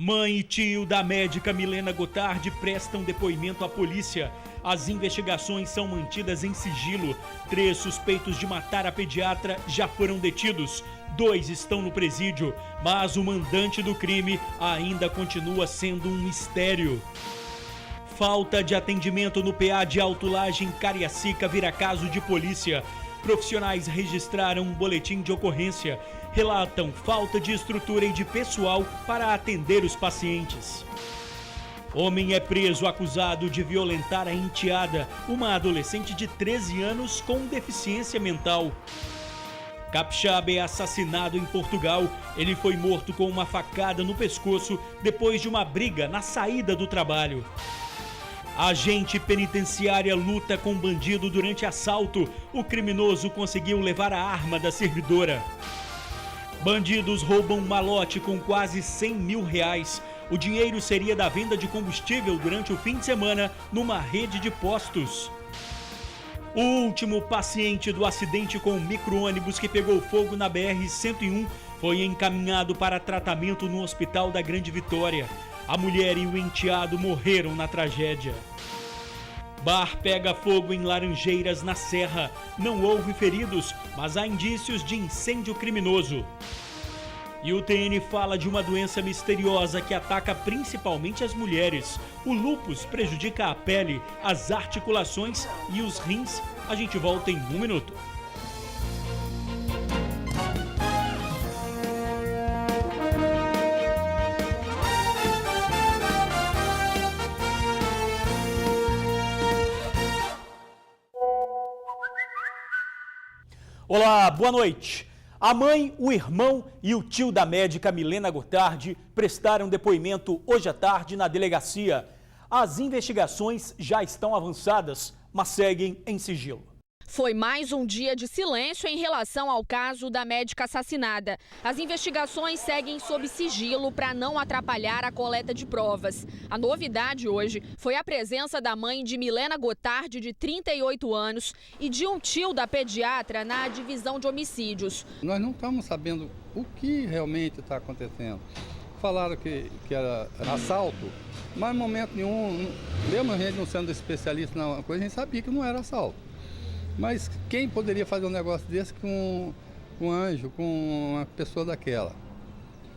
Mãe e tio da médica Milena Gotardi prestam depoimento à polícia. As investigações são mantidas em sigilo. 3 suspeitos de matar a pediatra já foram detidos. 2 estão no presídio, mas o mandante do crime ainda continua sendo um mistério. Falta de atendimento no PA de Alto Laje em Cariacica vira caso de polícia. Profissionais registraram um boletim de ocorrência. Relatam falta de estrutura e de pessoal para atender os pacientes. Homem é preso acusado de violentar a enteada, uma adolescente de 13 anos com deficiência mental. Capixaba é assassinado em Portugal. Ele foi morto com uma facada no pescoço depois de uma briga na saída do trabalho. Agente penitenciária luta com bandido durante assalto. O criminoso conseguiu levar a arma da servidora. Bandidos roubam um malote com quase R$100 mil. O dinheiro seria da venda de combustível durante o fim de semana numa rede de postos. O último paciente do acidente com o micro-ônibus que pegou fogo na BR-101 foi encaminhado para tratamento no Hospital da Grande Vitória. A mulher e o enteado morreram na tragédia. Bar pega fogo em Laranjeiras, na Serra. Não houve feridos, mas há indícios de incêndio criminoso. E o TN fala de uma doença misteriosa que ataca principalmente as mulheres. O lúpus prejudica a pele, as articulações e os rins. A gente volta em 1 minuto. Olá, boa noite. A mãe, o irmão e o tio da médica Milena Gotardi prestaram depoimento hoje à tarde na delegacia. As investigações já estão avançadas, mas seguem em sigilo. Foi mais um dia de silêncio em relação ao caso da médica assassinada. As investigações seguem sob sigilo para não atrapalhar a coleta de provas. A novidade hoje foi a presença da mãe de Milena Gotardi, de 38 anos, e de um tio da pediatra na divisão de homicídios. Nós não estamos sabendo o que realmente está acontecendo. Falaram que era assalto, mas em momento nenhum, mesmo a gente não sendo especialista na coisa, a gente sabia que não era assalto. Mas quem poderia fazer um negócio desse com um anjo, com uma pessoa daquela?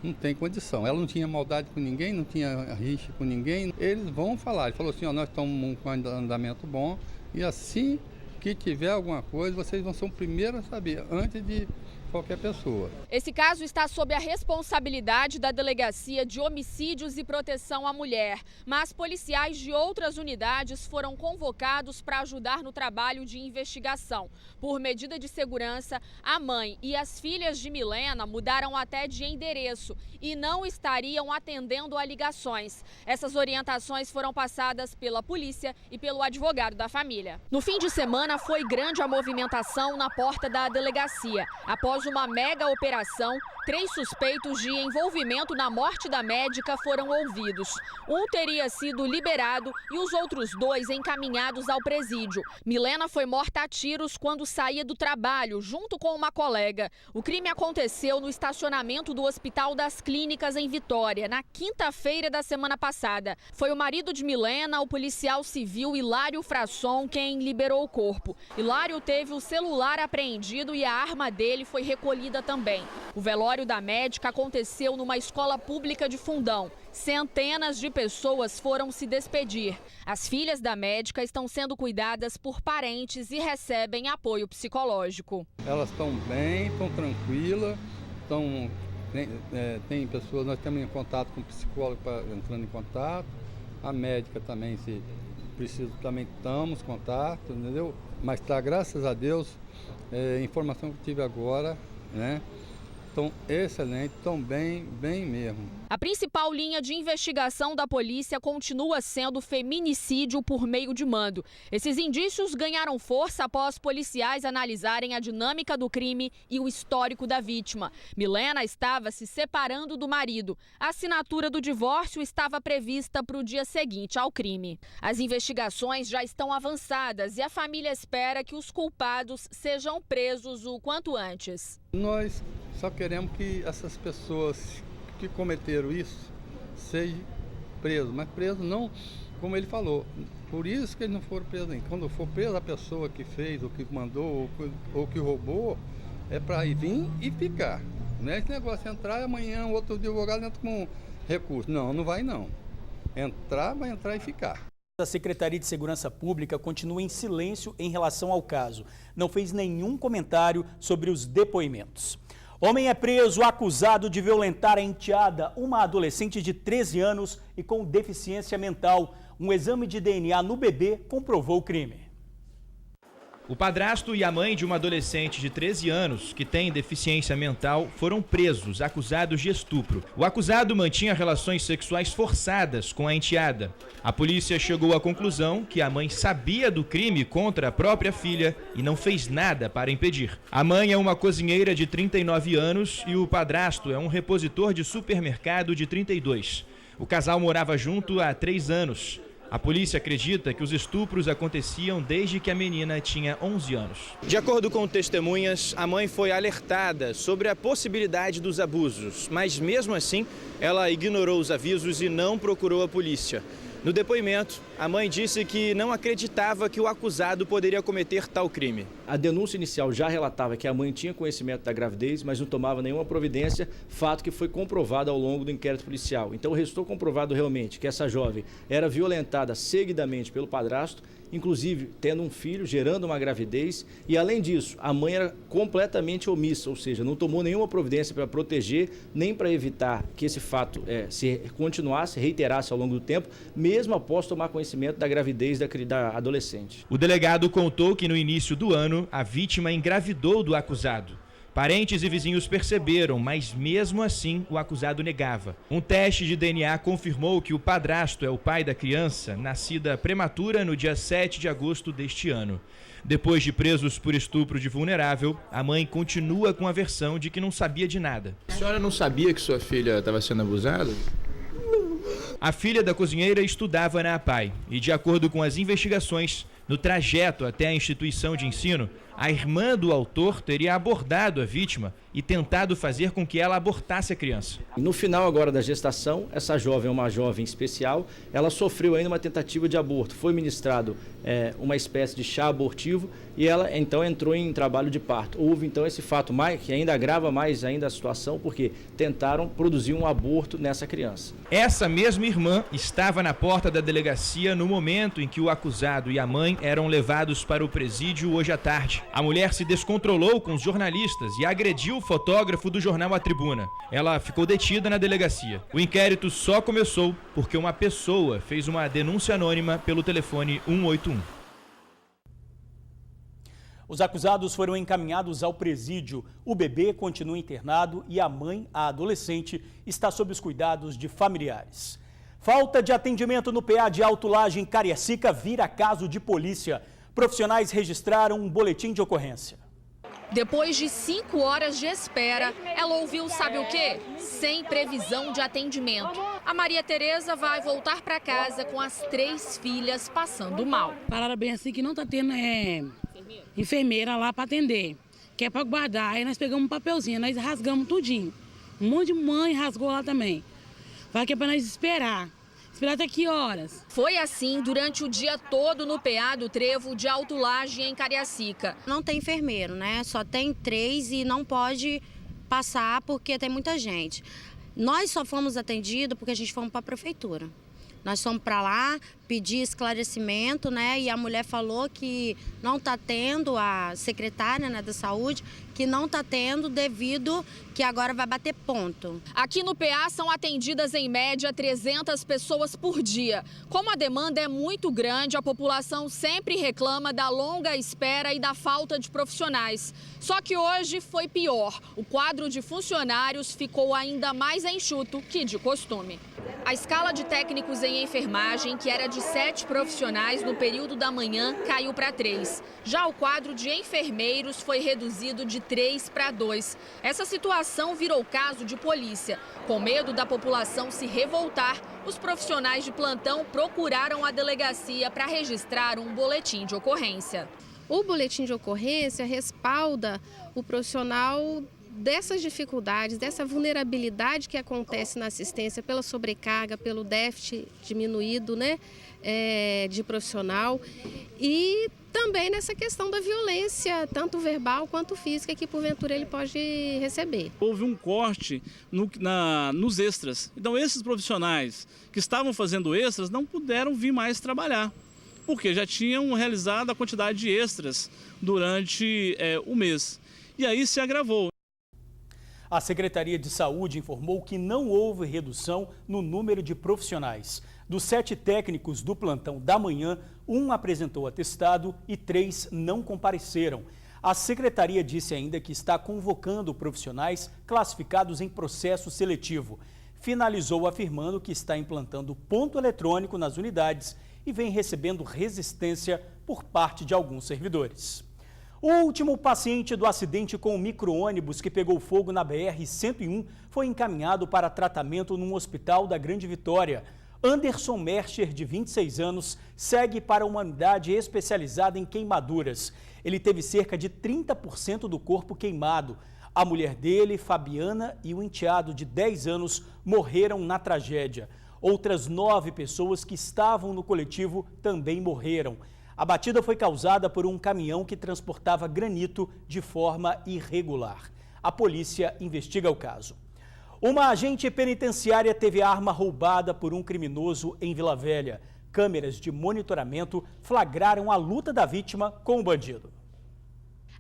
Não tem condição. Ela não tinha maldade com ninguém, não tinha rixa com ninguém. Eles vão falar. Ele falou assim, ó, nós estamos com um andamento bom e assim que tiver alguma coisa, vocês vão ser o primeiro a saber, antes de qualquer pessoa. Esse caso está sob a responsabilidade da Delegacia de Homicídios e Proteção à Mulher, mas policiais de outras unidades foram convocados para ajudar no trabalho de investigação. Por medida de segurança, a mãe e as filhas de Milena mudaram até de endereço e não estariam atendendo a ligações. Essas orientações foram passadas pela polícia e pelo advogado da família. No fim de semana foi grande a movimentação na porta da delegacia. Após uma mega operação, 3 suspeitos de envolvimento na morte da médica foram ouvidos. Um teria sido liberado e os outros 2 encaminhados ao presídio. Milena foi morta a tiros quando saía do trabalho, junto com uma colega. O crime aconteceu no estacionamento do Hospital das Clínicas, em Vitória, na quinta-feira da semana passada. Foi o marido de Milena, o policial civil Hilário Frasson, quem liberou o corpo. Hilário teve o celular apreendido e a arma dele foi recolhida também. O velório da médica aconteceu numa escola pública de Fundão. Centenas de pessoas foram se despedir. As filhas da médica estão sendo cuidadas por parentes e recebem apoio psicológico. Elas estão bem, estão tranquilas, tem pessoas, nós estamos em contato com o psicólogo, entrando em contato, a médica também, se precisa, também estamos em contato, entendeu? Mas tá, graças a Deus, informação que tive agora, né? Estão excelentes, estão bem mesmo. A principal linha de investigação da polícia continua sendo feminicídio por meio de mando. Esses indícios ganharam força após policiais analisarem a dinâmica do crime e o histórico da vítima. Milena estava se separando do marido. A assinatura do divórcio estava prevista para o dia seguinte ao crime. As investigações já estão avançadas e a família espera que os culpados sejam presos o quanto antes. Nós só queremos que essas pessoas que cometeram isso seja preso, mas preso não, como ele falou, por isso que eles não foram presos ainda. Quando for preso a pessoa que fez, ou que mandou, ou que roubou, é para ir vir e ficar. Não é esse negócio de entrar e amanhã outro advogado entra com recurso. Não, não vai não. Vai entrar e ficar. A Secretaria de Segurança Pública continua em silêncio em relação ao caso. Não fez nenhum comentário sobre os depoimentos. Homem é preso acusado de violentar a enteada, uma adolescente de 13 anos e com deficiência mental. Um exame de DNA no bebê comprovou o crime. O padrasto e a mãe de uma adolescente de 13 anos, que tem deficiência mental, foram presos, acusados de estupro. O acusado mantinha relações sexuais forçadas com a enteada. A polícia chegou à conclusão que a mãe sabia do crime contra a própria filha e não fez nada para impedir. A mãe é uma cozinheira de 39 anos e o padrasto é um repositor de supermercado de 32. O casal morava junto há 3 anos. A polícia acredita que os estupros aconteciam desde que a menina tinha 11 anos. De acordo com testemunhas, a mãe foi alertada sobre a possibilidade dos abusos, mas mesmo assim, ela ignorou os avisos e não procurou a polícia. No depoimento, a mãe disse que não acreditava que o acusado poderia cometer tal crime. A denúncia inicial já relatava que a mãe tinha conhecimento da gravidez, mas não tomava nenhuma providência, fato que foi comprovado ao longo do inquérito policial. Então restou comprovado realmente que essa jovem era violentada seguidamente pelo padrasto, inclusive tendo um filho, gerando uma gravidez, e além disso, a mãe era completamente omissa, ou seja, não tomou nenhuma providência para proteger, nem para evitar que esse fato se continuasse, reiterasse ao longo do tempo, mesmo após tomar conhecimento da gravidez da adolescente. O delegado contou que no início do ano, a vítima engravidou do acusado. Parentes e vizinhos perceberam, mas mesmo assim o acusado negava. Um teste de DNA confirmou que o padrasto é o pai da criança, nascida prematura no dia 7 de agosto deste ano. Depois de presos por estupro de vulnerável, a mãe continua com a versão de que não sabia de nada. A senhora não sabia que sua filha estava sendo abusada? A filha da cozinheira estudava na APAE e, de acordo com as investigações, no trajeto até a instituição de ensino, a irmã do autor teria abordado a vítima e tentado fazer com que ela abortasse a criança. E no final agora da gestação, essa jovem é uma jovem especial, ela sofreu ainda uma tentativa de aborto. Foi ministrado uma espécie de chá abortivo e ela então entrou em trabalho de parto. Houve então esse fato que ainda agrava mais ainda a situação, porque tentaram produzir um aborto nessa criança. Essa mesma irmã estava na porta da delegacia no momento em que o acusado e a mãe eram levados para o presídio hoje à tarde. A mulher se descontrolou com os jornalistas e agrediu o fotógrafo do jornal A Tribuna. Ela ficou detida na delegacia. O inquérito só começou porque uma pessoa fez uma denúncia anônima pelo telefone 181. Os acusados foram encaminhados ao presídio. O bebê continua internado e a mãe, a adolescente, está sob os cuidados de familiares. Falta de atendimento no PA de Alto Laje, em Cariacica, vira caso de polícia. Profissionais registraram um boletim de ocorrência. Depois de 5 horas de espera, ela ouviu sabe o quê? Sem previsão de atendimento. A Maria Tereza vai voltar para casa com as 3 filhas passando mal. Falaram bem assim que não está tendo enfermeira lá para atender, que é para guardar. Aí nós pegamos um papelzinho, nós rasgamos tudinho. Um monte de mãe rasgou lá também. Falaram que é para nós esperar. Esperar até que horas? Foi assim durante o dia todo no PA do Trevo de Alto Laje, em Cariacica. Não tem enfermeiro, né? Só tem 3 e não pode passar porque tem muita gente. Nós só fomos atendidos porque a gente fomos para a prefeitura. Nós fomos para lá pedir esclarecimento, né? E a mulher falou que não está tendo, a secretária, né, da saúde, que não está tendo devido que agora vai bater ponto. Aqui no PA são atendidas em média 300 pessoas por dia. Como a demanda é muito grande, a população sempre reclama da longa espera e da falta de profissionais. Só que hoje foi pior. O quadro de funcionários ficou ainda mais enxuto que de costume. A escala de técnicos em enfermagem, que era de 7 profissionais no período da manhã, caiu para 3. Já o quadro de enfermeiros foi reduzido de 3 para 2. Essa situação virou caso de polícia. Com medo da população se revoltar, os profissionais de plantão procuraram a delegacia para registrar um boletim de ocorrência. O boletim de ocorrência respalda o profissional dessas dificuldades, dessa vulnerabilidade que acontece na assistência pela sobrecarga, pelo déficit diminuído, né, de profissional, e também nessa questão da violência, tanto verbal quanto física, que porventura ele pode receber. Houve um corte nos extras, então esses profissionais que estavam fazendo extras não puderam vir mais trabalhar, porque já tinham realizado a quantidade de extras durante o mês. E aí se agravou. A Secretaria de Saúde informou que não houve redução no número de profissionais. Dos 7 técnicos do plantão da manhã, 1 apresentou atestado e 3 não compareceram. A Secretaria disse ainda que está convocando profissionais classificados em processo seletivo. Finalizou afirmando que está implantando ponto eletrônico nas unidades e vem recebendo resistência por parte de alguns servidores. O último paciente do acidente com o micro-ônibus que pegou fogo na BR-101 foi encaminhado para tratamento num hospital da Grande Vitória. Anderson Mercher, de 26 anos, segue para uma unidade especializada em queimaduras. Ele teve cerca de 30% do corpo queimado. A mulher dele, Fabiana, e o enteado de 10 anos morreram na tragédia. Outras 9 pessoas que estavam no coletivo também morreram. A batida foi causada por um caminhão que transportava granito de forma irregular. A polícia investiga o caso. Uma agente penitenciária teve a arma roubada por um criminoso em Vila Velha. Câmeras de monitoramento flagraram a luta da vítima com o bandido.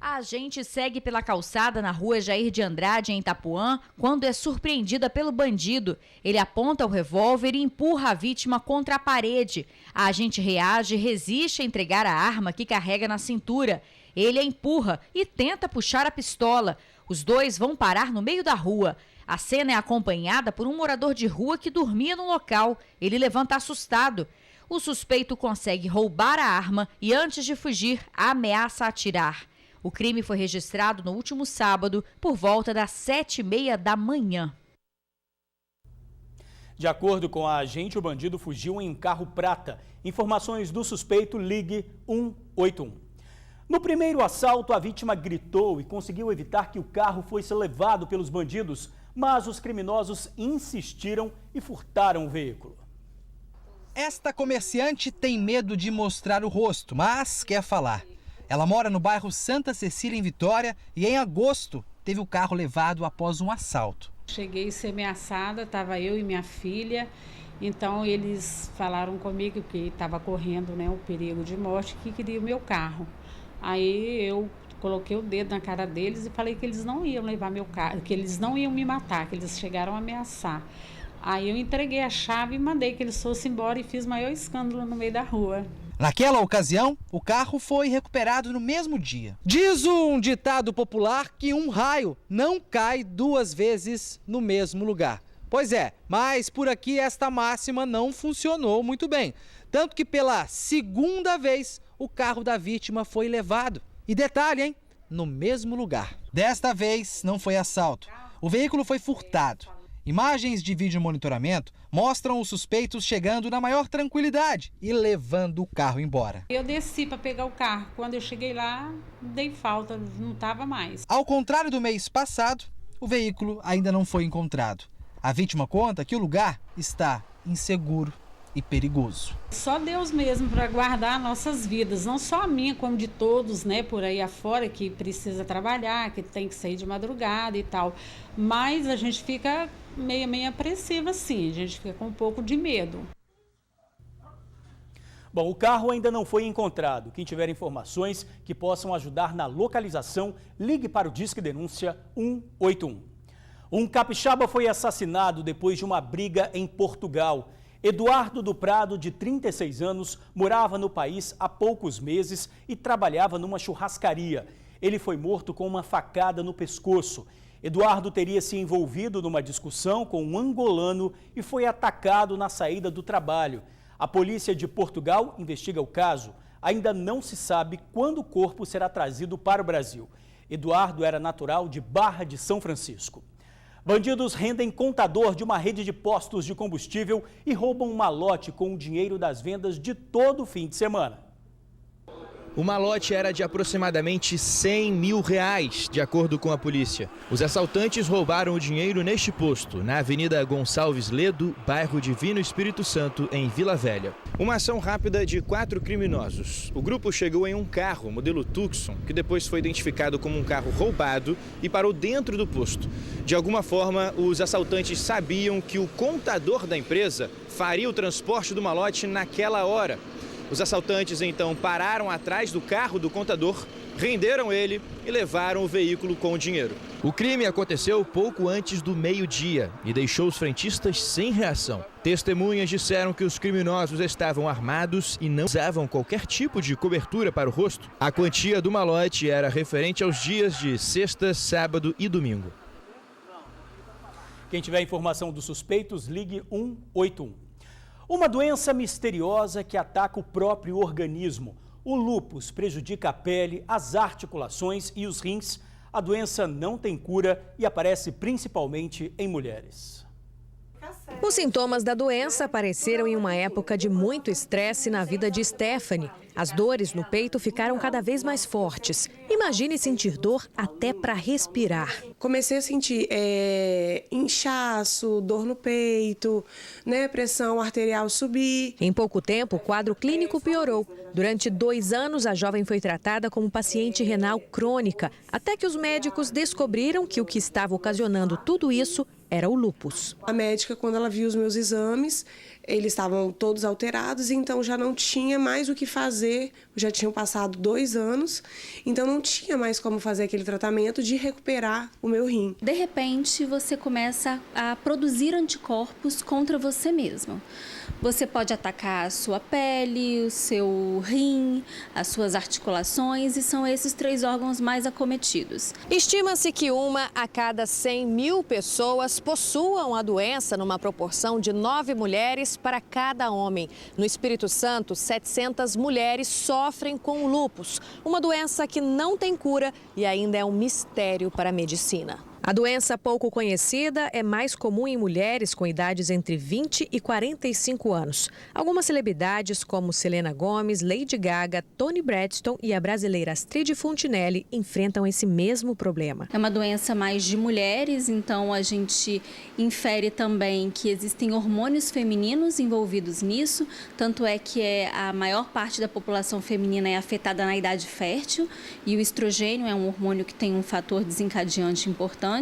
A agente segue pela calçada na rua Jair de Andrade, em Itapuã, quando é surpreendida pelo bandido. Ele aponta o revólver e empurra a vítima contra a parede. A agente reage e resiste a entregar a arma que carrega na cintura. Ele a empurra e tenta puxar a pistola. Os dois vão parar no meio da rua. A cena é acompanhada por um morador de rua que dormia no local. Ele levanta assustado. O suspeito consegue roubar a arma e, antes de fugir, ameaça atirar. O crime foi registrado no último sábado, por volta das 7h30 da manhã. De acordo com a agente, o bandido fugiu em um carro prata. Informações do suspeito, ligue 181. No primeiro assalto, a vítima gritou e conseguiu evitar que o carro fosse levado pelos bandidos, mas os criminosos insistiram e furtaram o veículo. Esta comerciante tem medo de mostrar o rosto, mas quer falar. Ela mora no bairro Santa Cecília, em Vitória, e em agosto teve o carro levado após um assalto. Cheguei a ser ameaçada, estava eu e minha filha, então eles falaram comigo que estava correndo, né, o perigo de morte, que queria o meu carro. Aí eu coloquei o dedo na cara deles e falei que eles não iam levar meu carro, que eles não iam me matar, que eles chegaram a ameaçar. Aí eu entreguei a chave e mandei que eles fossem embora e fiz maior escândalo no meio da rua. Naquela ocasião, o carro foi recuperado no mesmo dia. Diz um ditado popular que um raio não cai 2 vezes no mesmo lugar. Pois é, mas por aqui esta máxima não funcionou muito bem. Tanto que pela 2ª vez o carro da vítima foi levado. E detalhe, hein? No mesmo lugar. Desta vez não foi assalto. O veículo foi furtado. Imagens de vídeo monitoramento mostram os suspeitos chegando na maior tranquilidade e levando o carro embora. Eu desci para pegar o carro. Quando eu cheguei lá, dei falta, não estava mais. Ao contrário do mês passado, o veículo ainda não foi encontrado. A vítima conta que o lugar está inseguro e perigoso. Só Deus mesmo para guardar nossas vidas, não só a minha, como de todos, né, por aí afora, que precisa trabalhar, que tem que sair de madrugada e tal. Mas a gente fica meio apreensiva, sim, a gente fica com um pouco de medo. Bom, o carro ainda não foi encontrado. Quem tiver informações que possam ajudar na localização, ligue para o Disque Denúncia 181. Um capixaba foi assassinado depois de uma briga em Portugal. Eduardo do Prado, de 36 anos, morava no país há poucos meses e trabalhava numa churrascaria. Ele foi morto com uma facada no pescoço. Eduardo teria se envolvido numa discussão com um angolano e foi atacado na saída do trabalho. A polícia de Portugal investiga o caso. Ainda não se sabe quando o corpo será trazido para o Brasil. Eduardo era natural de Barra de São Francisco. Bandidos rendem contador de uma rede de postos de combustível e roubam um malote com o dinheiro das vendas de todo o fim de semana. O malote era de aproximadamente R$100 mil, de acordo com a polícia. Os assaltantes roubaram o dinheiro neste posto, na Avenida Gonçalves Ledo, bairro Divino Espírito Santo, em Vila Velha. Uma ação rápida de 4 criminosos. O grupo chegou em um carro, modelo Tucson, que depois foi identificado como um carro roubado e parou dentro do posto. De alguma forma, os assaltantes sabiam que o contador da empresa faria o transporte do malote naquela hora. Os assaltantes então pararam atrás do carro do contador, renderam ele e levaram o veículo com o dinheiro. O crime aconteceu pouco antes do meio-dia e deixou os frentistas sem reação. Testemunhas disseram que os criminosos estavam armados e não usavam qualquer tipo de cobertura para o rosto. A quantia do malote era referente aos dias de sexta, sábado e domingo. Quem tiver informação dos suspeitos, ligue 181. Uma doença misteriosa que ataca o próprio organismo. O lúpus prejudica a pele, as articulações e os rins. A doença não tem cura e aparece principalmente em mulheres. Os sintomas da doença apareceram em uma época de muito estresse na vida de Stephanie. As dores no peito ficaram cada vez mais fortes. Imagine sentir dor até para respirar. Comecei a sentir inchaço, dor no peito, pressão arterial subir. Em pouco tempo, o quadro clínico piorou. Durante 2 anos, a jovem foi tratada como paciente renal crônica, até que os médicos descobriram que o que estava ocasionando tudo isso era o lúpus. A médica, quando ela viu os meus exames, eles estavam todos alterados, então já não tinha mais o que fazer, já tinham passado 2 anos, então não tinha mais como fazer aquele tratamento de recuperar o meu rim. De repente, você começa a produzir anticorpos contra você mesmo. Você pode atacar a sua pele, o seu rim, as suas articulações, e são esses 3 órgãos mais acometidos. Estima-se que 1 a cada 100 mil pessoas possuam a doença numa proporção de 9 mulheres para cada homem. No Espírito Santo, 700 mulheres sofrem com o lúpus, uma doença que não tem cura e ainda é um mistério para a medicina. A doença pouco conhecida é mais comum em mulheres com idades entre 20 e 45 anos. Algumas celebridades como Selena Gomez, Lady Gaga, Toni Braxton e a brasileira Astrid Fontinelli enfrentam esse mesmo problema. É uma doença mais de mulheres, então a gente infere também que existem hormônios femininos envolvidos nisso, tanto é que a maior parte da população feminina é afetada na idade fértil e o estrogênio é um hormônio que tem um fator desencadeante importante.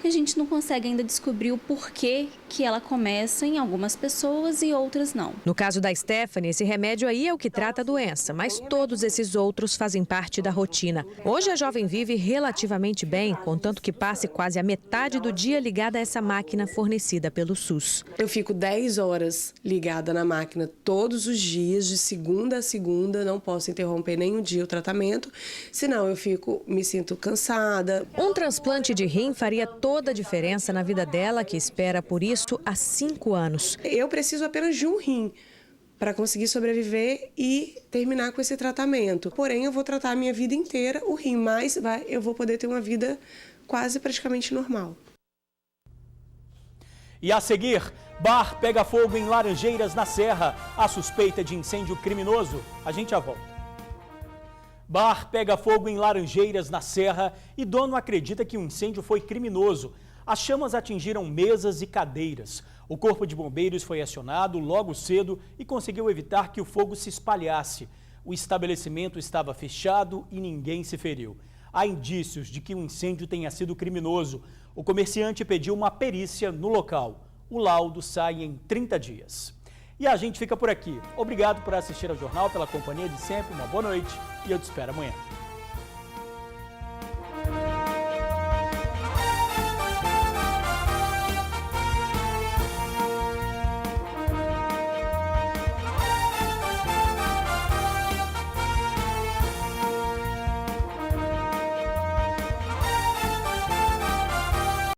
E a gente não consegue ainda descobrir o porquê que ela começa em algumas pessoas e outras não. No caso da Stephanie, esse remédio aí é o que trata a doença, mas todos esses outros fazem parte da rotina. Hoje a jovem vive relativamente bem, contanto que passe quase a metade do dia ligada a essa máquina fornecida pelo SUS. Eu fico 10 horas ligada na máquina todos os dias, de segunda a segunda, não posso interromper nenhum dia o tratamento, senão eu me sinto cansada. Um transplante de rim faria toda a diferença na vida dela, que espera por isso há 5 anos. Eu preciso apenas de um rim para conseguir sobreviver e terminar com esse tratamento. Porém, eu vou tratar a minha vida inteira o rim, mas eu vou poder ter uma vida quase praticamente normal. E a seguir, bar pega fogo em Laranjeiras, na Serra. A suspeita de incêndio criminoso. A gente já volta. Bar pega fogo em Laranjeiras, na Serra, e dono acredita que o incêndio foi criminoso. As chamas atingiram mesas e cadeiras. O corpo de bombeiros foi acionado logo cedo e conseguiu evitar que o fogo se espalhasse. O estabelecimento estava fechado e ninguém se feriu. Há indícios de que o incêndio tenha sido criminoso. O comerciante pediu uma perícia no local. O laudo sai em 30 dias. E a gente fica por aqui. Obrigado por assistir ao jornal, pela companhia de sempre. Uma boa noite e eu te espero amanhã.